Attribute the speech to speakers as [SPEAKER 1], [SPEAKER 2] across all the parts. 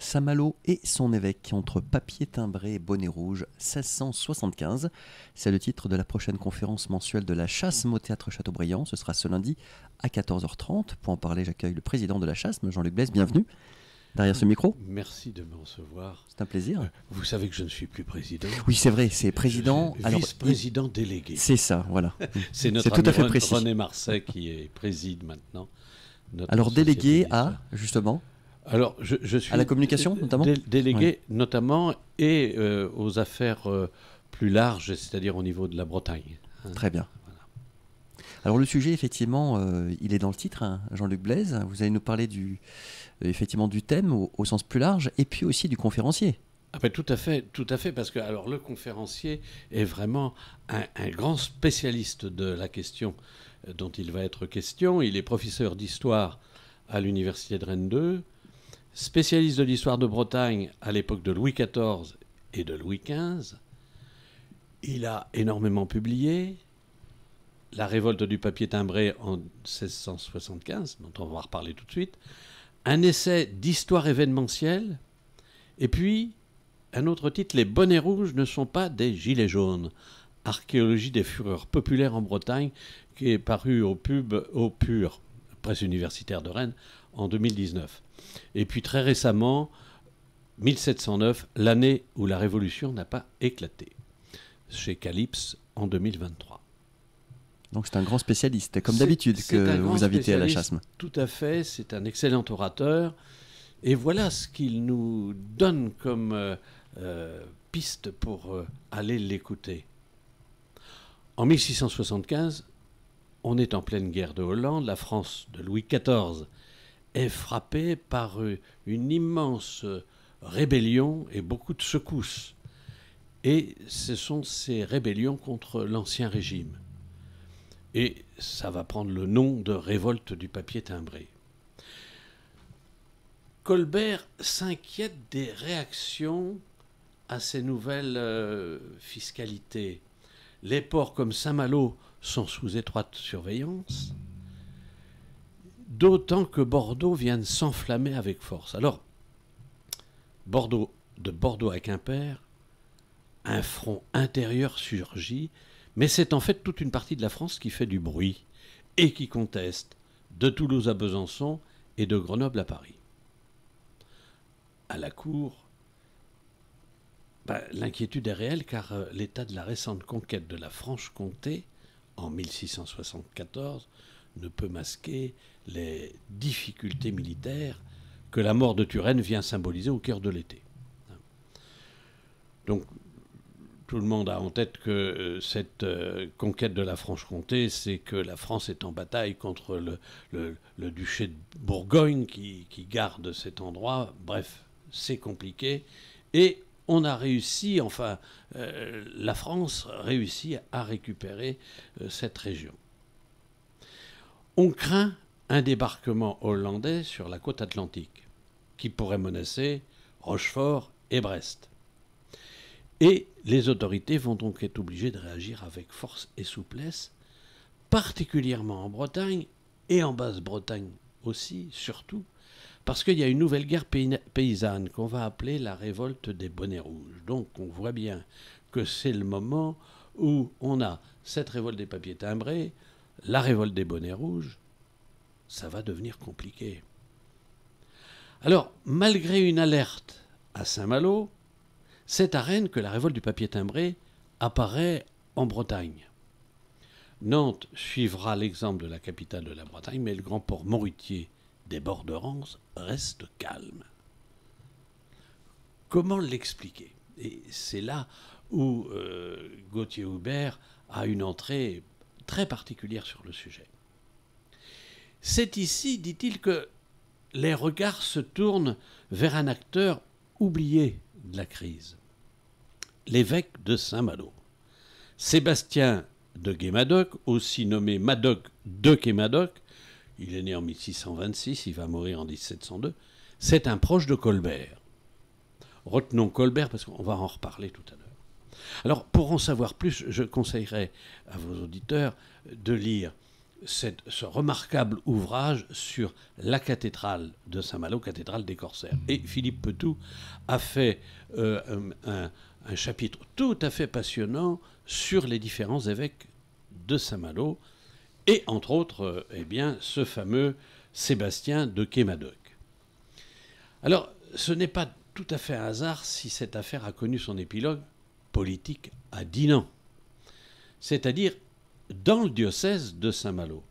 [SPEAKER 1] Saint-Malo et son évêque, entre papier timbré et bonnet rouge, 1675. C'est le titre de la prochaine conférence mensuelle de la Chasme au Théâtre Chateaubriand. Ce sera ce lundi à 14h30. Pour en parler, j'accueille le président de la Chasme, Jean-Luc Blaise. Bienvenue derrière ce micro.
[SPEAKER 2] Merci de me recevoir.
[SPEAKER 1] C'est un plaisir.
[SPEAKER 2] Vous savez que je ne suis plus président.
[SPEAKER 1] Oui, c'est vrai, c'est président.
[SPEAKER 2] Vice-président délégué.
[SPEAKER 1] C'est ça, voilà.
[SPEAKER 2] C'est notre
[SPEAKER 1] tout à fait
[SPEAKER 2] ami
[SPEAKER 1] précis.
[SPEAKER 2] René Marseille qui préside maintenant.
[SPEAKER 1] Alors délégué à, justement,
[SPEAKER 2] alors, je suis
[SPEAKER 1] à la communication notamment
[SPEAKER 2] délégué notamment et aux affaires plus larges, c'est-à-dire au niveau de la Bretagne.
[SPEAKER 1] Très bien. Voilà. Alors le sujet, effectivement, il est dans le titre, hein, Jean-Luc Blaise. Vous allez nous parler effectivement du thème au sens plus large et puis aussi du conférencier.
[SPEAKER 2] Ah ben, tout à fait, parce que alors, le conférencier est vraiment un grand spécialiste de la question dont il va être question. Il est professeur d'histoire à l'université de Rennes 2, spécialiste de l'histoire de Bretagne à l'époque de Louis XIV et de Louis XV. Il a énormément publié. La révolte du papier timbré en 1675, dont on va reparler tout de suite. Un essai d'histoire événementielle. Et puis, un autre titre, Les bonnets rouges ne sont pas des gilets jaunes. Archéologie des fureurs populaires en Bretagne, qui est paru au PUR, presse universitaire de Rennes, en 2019. Et puis très récemment, 1709, l'année où la Révolution n'a pas éclaté, chez Calypse en 2023.
[SPEAKER 1] Donc c'est un grand spécialiste, comme d'habitude, que vous invitez à la Chasme.
[SPEAKER 2] Tout à fait, c'est un excellent orateur. Et voilà ce qu'il nous donne comme piste pour aller l'écouter. En 1675, on est en pleine guerre de Hollande. La France de Louis XIV est frappée par une immense rébellion et beaucoup de secousses. Et ce sont ces rébellions contre l'ancien régime. Et ça va prendre le nom de révolte du papier timbré. Colbert s'inquiète des réactions à ces nouvelles fiscalités. Les ports comme Saint-Malo sont sous étroite surveillance, d'autant que Bordeaux vient de s'enflammer avec force. Alors, de Bordeaux à Quimper, un front intérieur surgit, mais c'est en fait toute une partie de la France qui fait du bruit et qui conteste, de Toulouse à Besançon et de Grenoble à Paris. À la cour, l'inquiétude est réelle car l'état de la récente conquête de la Franche-Comté, en 1674, ne peut masquer les difficultés militaires que la mort de Turenne vient symboliser au cœur de l'été. Donc, tout le monde a en tête que cette conquête de la Franche-Comté, c'est que la France est en bataille contre le duché de Bourgogne qui garde cet endroit. Bref, c'est compliqué. Et on a réussi, la France réussit à récupérer cette région. On craint un débarquement hollandais sur la côte atlantique qui pourrait menacer Rochefort et Brest. Et les autorités vont donc être obligées de réagir avec force et souplesse, particulièrement en Bretagne et en Basse-Bretagne aussi, surtout, parce qu'il y a une nouvelle guerre paysanne qu'on va appeler la révolte des bonnets rouges. Donc on voit bien que c'est le moment où on a cette révolte des papiers timbrés, la révolte des bonnets rouges, ça va devenir compliqué. Alors, malgré une alerte à Saint-Malo, c'est à Rennes que la révolte du papier timbré apparaît en Bretagne. Nantes suivra l'exemple de la capitale de la Bretagne, mais le grand port mauritier des bords de Rance reste calme. Comment l'expliquer ? Et c'est là où Gauthier Hubert a une entrée très particulière sur le sujet. C'est ici, dit-il, que les regards se tournent vers un acteur oublié de la crise. L'évêque de Saint-Malo, Sébastien de Gai-Madoc, aussi nommé Madoc de Gai-Madoc, il est né en 1626, il va mourir en 1702, c'est un proche de Colbert. Retenons Colbert parce qu'on va en reparler tout à l'heure. Alors, pour en savoir plus, je conseillerais à vos auditeurs de lire ce remarquable ouvrage sur la cathédrale de Saint-Malo, cathédrale des Corsaires. Et Philippe Petou a fait un chapitre tout à fait passionnant sur les différents évêques de Saint-Malo, et entre autres, eh bien, ce fameux Sébastien de Quémadoc. Alors, ce n'est pas tout à fait un hasard si cette affaire a connu son épilogue politique à Dinan, c'est-à-dire dans le diocèse de Saint-Malo,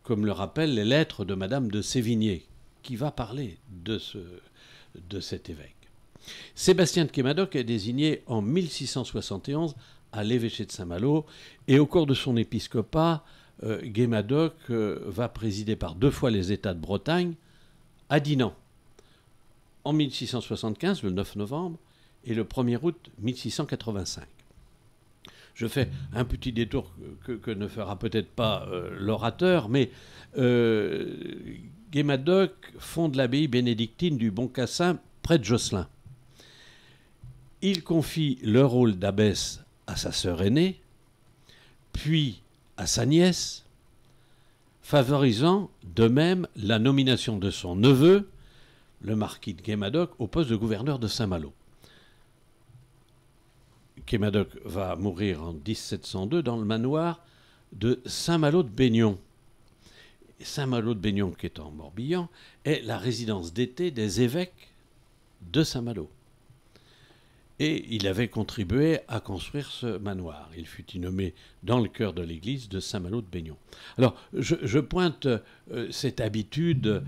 [SPEAKER 2] comme le rappellent les lettres de Madame de Sévigné, qui va parler de cet évêque. Sébastien de Quémadoc est désigné en 1671 à l'évêché de Saint-Malo, et au cours de son épiscopat, Quémadoc va présider par 2 fois les États de Bretagne à Dinan, en 1675, le 9 novembre, et le 1er août 1685. Je fais un petit détour que ne fera peut-être pas l'orateur, mais Quémadoc fonde l'abbaye bénédictine du Bon-Cassin, près de Josselin. Il confie le rôle d'abbesse à sa sœur aînée, puis à sa nièce, favorisant de même la nomination de son neveu, le marquis de Quémadoc, au poste de gouverneur de Saint-Malo. Quémadoc va mourir en 1702 dans le manoir de Saint-Malo de Baignon. Saint-Malo de Baignon, qui est en Morbihan, est la résidence d'été des évêques de Saint-Malo. Et il avait contribué à construire ce manoir. Il fut inhumé dans le chœur de l'église de Saint-Malo de Baignon. Alors, je pointe cette habitude.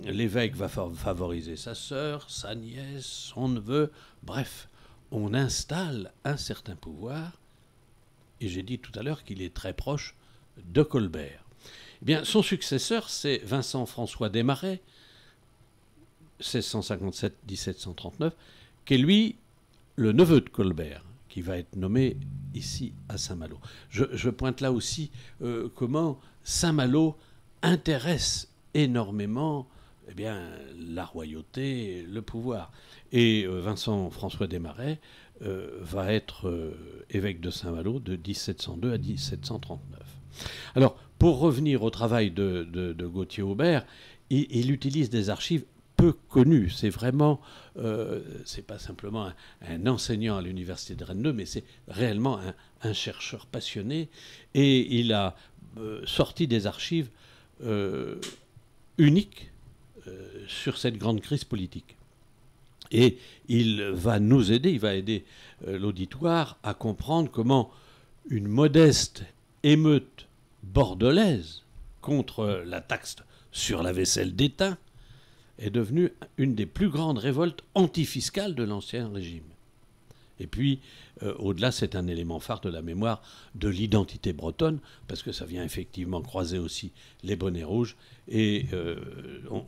[SPEAKER 2] L'évêque va favoriser sa sœur, sa nièce, son neveu. Bref, on installe un certain pouvoir. Et j'ai dit tout à l'heure qu'il est très proche de Colbert. Eh bien, son successeur, c'est Vincent-François Desmarais, 1657-1739, qui est lui le neveu de Colbert, qui va être nommé ici à Saint-Malo. Je pointe là aussi comment Saint-Malo intéresse énormément la royauté, le pouvoir. Et Vincent-François Desmarais va être évêque de Saint-Malo de 1702 à 1739. Alors, pour revenir au travail de Gauthier Aubert, il utilise des archives peu connu. C'est vraiment, c'est pas simplement un enseignant à l'université de Rennes 2, mais c'est réellement un chercheur passionné. Et il a sorti des archives uniques sur cette grande crise politique. Et il va nous aider, il va aider l'auditoire à comprendre comment une modeste émeute bordelaise contre la taxe sur la vaisselle d'étain est devenue une des plus grandes révoltes antifiscales de l'Ancien Régime. Et puis, au-delà, c'est un élément phare de la mémoire de l'identité bretonne, parce que ça vient effectivement croiser aussi les bonnets rouges, et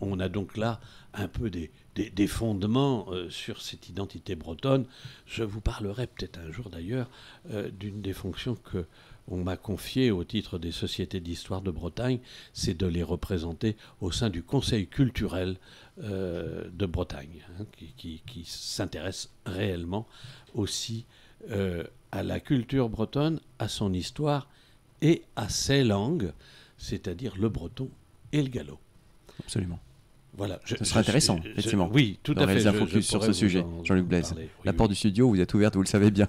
[SPEAKER 2] on a donc là un peu des fondements sur cette identité bretonne. Je vous parlerai peut-être un jour d'ailleurs d'une des fonctions que on m'a confié au titre des sociétés d'histoire de Bretagne, c'est de les représenter au sein du Conseil culturel de Bretagne, hein, qui s'intéresse réellement aussi à la culture bretonne, à son histoire et à ses langues, c'est-à-dire le breton et le gallo.
[SPEAKER 1] Absolument.
[SPEAKER 2] Voilà,
[SPEAKER 1] ce serait intéressant, effectivement.
[SPEAKER 2] Oui, tout à fait.
[SPEAKER 1] Un focus sur ce sujet, Jean-Luc Blaise.
[SPEAKER 2] Oui,
[SPEAKER 1] la porte du studio, vous êtes ouverte, vous le savez bien.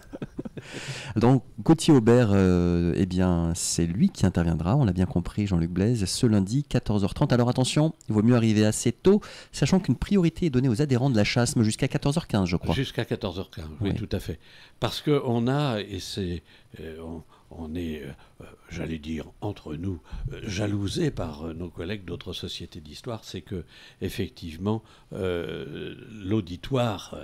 [SPEAKER 1] Donc, Gauthier Aubert, eh bien, c'est lui qui interviendra, on l'a bien compris, Jean-Luc Blaise, ce lundi, 14h30. Alors attention, il vaut mieux arriver assez tôt, sachant qu'une priorité est donnée aux adhérents de la Chasme jusqu'à 14h15, je crois.
[SPEAKER 2] Jusqu'à 14h15, oui, tout à fait. Parce qu'on a, et c'est... on est, j'allais dire, entre nous, jalousés par nos collègues d'autres sociétés d'histoire, c'est que, effectivement, l'auditoire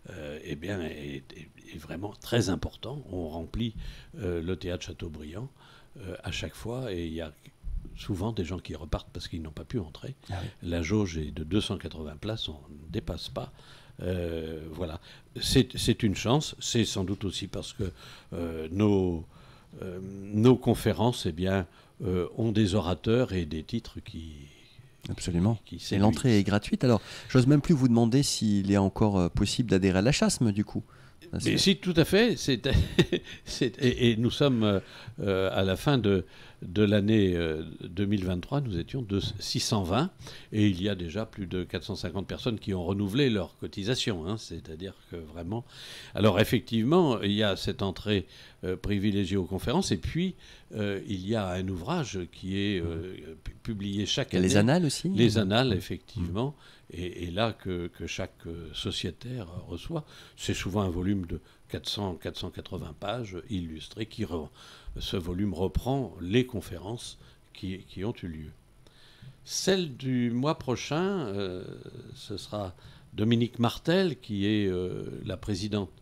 [SPEAKER 2] est vraiment très important. On remplit le théâtre Chateaubriand à chaque fois, et il y a souvent des gens qui repartent parce qu'ils n'ont pas pu entrer. Ah oui. La jauge est de 280 places, on ne dépasse pas. Voilà, c'est une chance. C'est sans doute aussi parce que nos conférences ont des orateurs et des titres qui...
[SPEAKER 1] Absolument. Et l'entrée est gratuite. Alors, j'ose même plus vous demander s'il est encore possible d'adhérer à la Chasme, du coup.
[SPEAKER 2] Mais si, tout à fait. Et nous sommes à la fin de de l'année 2023, nous étions de 620 et il y a déjà plus de 450 personnes qui ont renouvelé leur cotisation. Hein, c'est-à-dire que vraiment... Alors effectivement, il y a cette entrée privilégiée aux conférences et puis il y a un ouvrage qui est publié chaque année.
[SPEAKER 1] Les annales aussi.
[SPEAKER 2] Les annales, effectivement. Et là que chaque sociétaire reçoit. C'est souvent un volume de 480 pages illustrées. Ce volume reprend les conférences qui ont eu lieu. Celle du mois prochain, ce sera Dominique Martel, qui est la présidente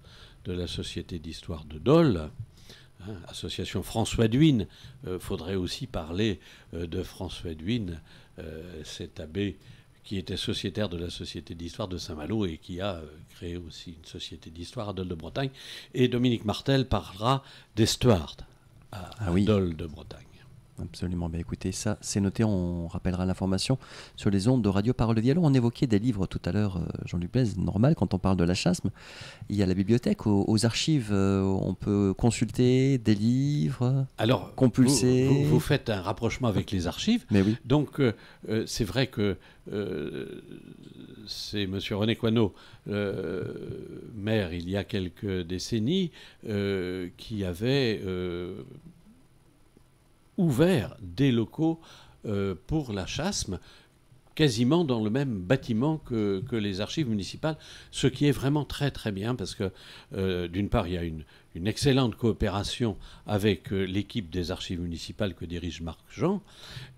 [SPEAKER 2] de la Société d'histoire de Dole, hein, association François Duyn. Faudrait aussi parler de François Duyn, cet abbé qui était sociétaire de la Société d'histoire de Saint-Malo et qui a créé aussi une société d'histoire à Dole de Bretagne. Et Dominique Martel parlera des Stuarts à Dole de Bretagne.
[SPEAKER 1] Absolument. Ben écoutez, ça, c'est noté. On rappellera l'information sur les ondes de Radio Parole de Vialon. On évoquait des livres tout à l'heure, Jean-Luc Blaise. Normal, quand on parle de la chasme, il y a la bibliothèque. Aux archives, on peut consulter des livres,
[SPEAKER 2] alors,
[SPEAKER 1] compulser.
[SPEAKER 2] Vous faites un rapprochement avec les archives.
[SPEAKER 1] Mais oui.
[SPEAKER 2] Donc, c'est vrai que c'est M. René Coineau, maire il y a quelques décennies, qui avait ouvert des locaux pour la chasme, quasiment dans le même bâtiment que les archives municipales, ce qui est vraiment très très bien parce que d'une part il y a une excellente coopération avec l'équipe des archives municipales que dirige Marc Jean,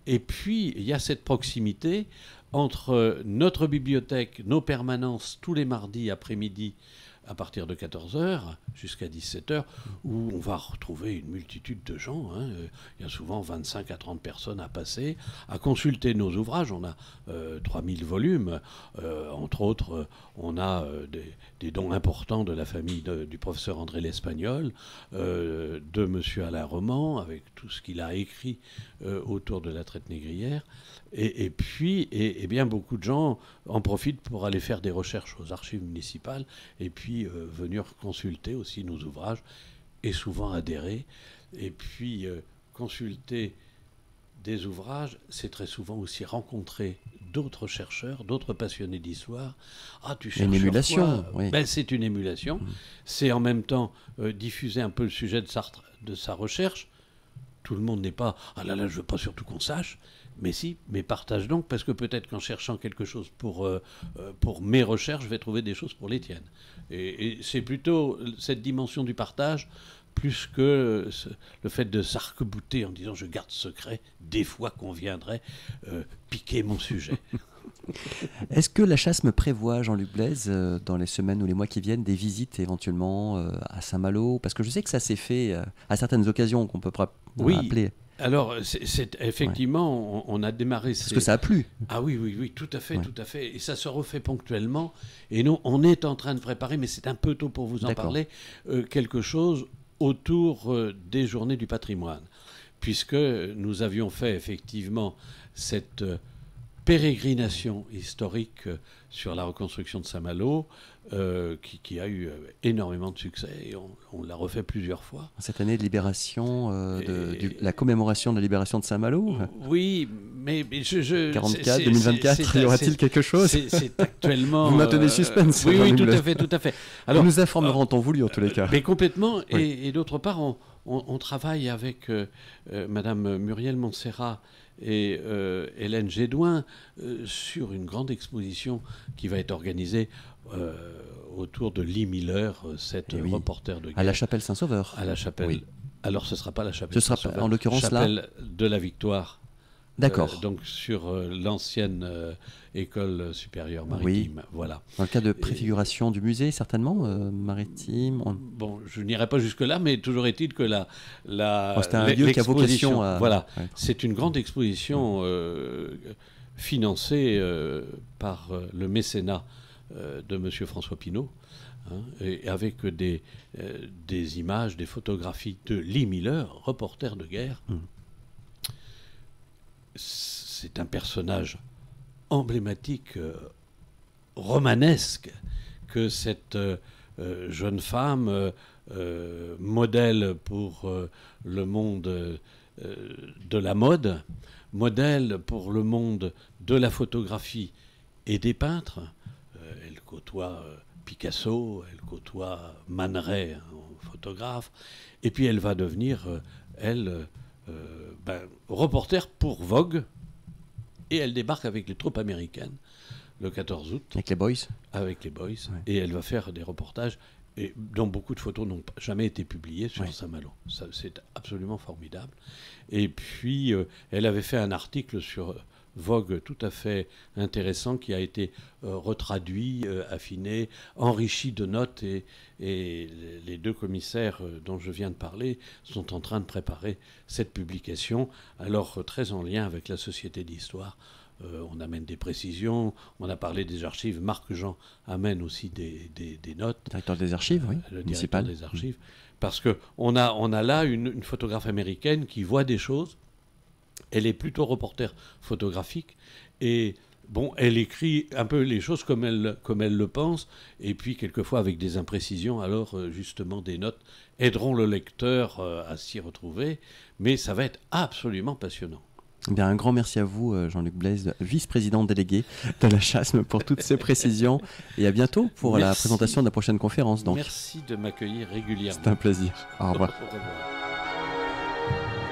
[SPEAKER 2] et puis il y a cette proximité entre notre bibliothèque, nos permanences tous les mardis après-midi à partir de 14h jusqu'à 17h, où on va retrouver une multitude de gens. Hein. Il y a souvent 25 à 30 personnes à passer, à consulter nos ouvrages. On a 3000 volumes. Entre autres, on a des dons importants de la famille du professeur André l'Espagnol, de M. Alain Roman, avec tout ce qu'il a écrit autour de la traite négrière. Et puis, bien beaucoup de gens en profitent pour aller faire des recherches aux archives municipales et puis venir consulter aussi nos ouvrages et souvent adhérer. Et puis, consulter des ouvrages, c'est très souvent aussi rencontrer d'autres chercheurs, d'autres passionnés d'histoire. Ah, tu cherches
[SPEAKER 1] une émulation, oui.
[SPEAKER 2] Ben, c'est une émulation. C'est en même temps diffuser un peu le sujet de sa recherche. Tout le monde n'est pas « Ah là là, je veux pas surtout qu'on sache ». Mais si, mais partage donc, parce que peut-être qu'en cherchant quelque chose pour mes recherches, je vais trouver des choses pour les tiennes. Et c'est plutôt cette dimension du partage, plus que le fait de s'arc-bouter en disant « je garde secret », des fois qu'on viendrait piquer mon sujet.
[SPEAKER 1] Est-ce que la chasse me prévoit, Jean-Luc Blaise, dans les semaines ou les mois qui viennent, des visites éventuellement à Saint-Malo? Parce que je sais que ça s'est fait à certaines occasions qu'on peut rappeler.
[SPEAKER 2] Alors, c'est effectivement, ouais. on a démarré...
[SPEAKER 1] Parce que ça a plu.
[SPEAKER 2] Ah oui, tout à fait, ouais. Tout à fait. Et ça se refait ponctuellement. Et nous, on est en train de préparer, mais c'est un peu tôt pour vous en parler, quelque chose autour des Journées du patrimoine. Puisque nous avions fait effectivement cette pérégrination historique sur la reconstruction de Saint-Malo, qui a eu énormément de succès, et on l'a refait plusieurs fois.
[SPEAKER 1] Cette année de libération, la commémoration de la libération de Saint-Malo.
[SPEAKER 2] Oui, mais
[SPEAKER 1] 44, 2024, y aura-t-il quelque chose?
[SPEAKER 2] C'est actuellement...
[SPEAKER 1] Vous maintenez suspense.
[SPEAKER 2] Oui, tout à fait.
[SPEAKER 1] Alors, nous informerons en temps voulu, en tous les cas.
[SPEAKER 2] Mais complètement, oui. Et d'autre part, on travaille avec Madame Muriel Montserrat et Hélène Gédouin sur une grande exposition qui va être organisée autour de Lee Miller, cette reporter de guerre.
[SPEAKER 1] À la chapelle Saint-Sauveur.
[SPEAKER 2] À la chapelle. Oui. Alors ce ne sera pas la chapelle
[SPEAKER 1] Saint-Sauveur. Ce sera en l'occurrence
[SPEAKER 2] chapelle de la Victoire.
[SPEAKER 1] D'accord.
[SPEAKER 2] Donc sur l'ancienne école supérieure maritime.
[SPEAKER 1] Oui.
[SPEAKER 2] Voilà.
[SPEAKER 1] Dans le cas de préfiguration du musée, certainement, maritime.
[SPEAKER 2] Bon, je n'irai pas jusque-là, mais toujours est-il que
[SPEAKER 1] c'est un lieu qui a vocation à...
[SPEAKER 2] Voilà, c'est une grande exposition financée par le mécénat de M. François Pinault, et avec des images, des photographies de Lee Miller, reporter de guerre. C'est un personnage emblématique, romanesque, que cette jeune femme, modèle pour le monde de la mode, modèle pour le monde de la photographie et des peintres. Elle côtoie Picasso, elle côtoie Man Ray, photographe, et puis elle va devenir, reporter pour Vogue, et elle débarque avec les troupes américaines le 14 août.
[SPEAKER 1] Avec les Boys.
[SPEAKER 2] Avec les Boys,
[SPEAKER 1] Ouais.
[SPEAKER 2] et elle va faire des reportages dont beaucoup de photos n'ont jamais été publiées sur
[SPEAKER 1] Ouais.
[SPEAKER 2] Saint-Malo. C'est absolument formidable. Et puis, elle avait fait un article sur Vogue tout à fait intéressant qui a été retraduit, affiné, enrichi de notes, et les deux commissaires dont je viens de parler sont en train de préparer cette publication, alors très en lien avec la Société d'Histoire. On amène des précisions, on a parlé des archives, Marc Jean amène aussi des notes.
[SPEAKER 1] Directeur des archives, oui.
[SPEAKER 2] Le
[SPEAKER 1] Municipal.
[SPEAKER 2] directeur des archives. Parce qu'on a là une photographe américaine qui voit des choses. Elle est plutôt reporter photographique. Et bon, elle écrit un peu les choses comme elle le pense. Et puis, quelquefois, avec des imprécisions. Alors, justement, des notes aideront le lecteur à s'y retrouver. Mais ça va être absolument passionnant.
[SPEAKER 1] Bien, un grand merci à vous, Jean-Luc Blaise, vice-président délégué de la Chasme, pour toutes ces précisions. Et à bientôt pour la présentation de la prochaine conférence. Donc.
[SPEAKER 2] Merci de m'accueillir régulièrement.
[SPEAKER 1] C'est un plaisir. Au revoir.
[SPEAKER 2] Au revoir.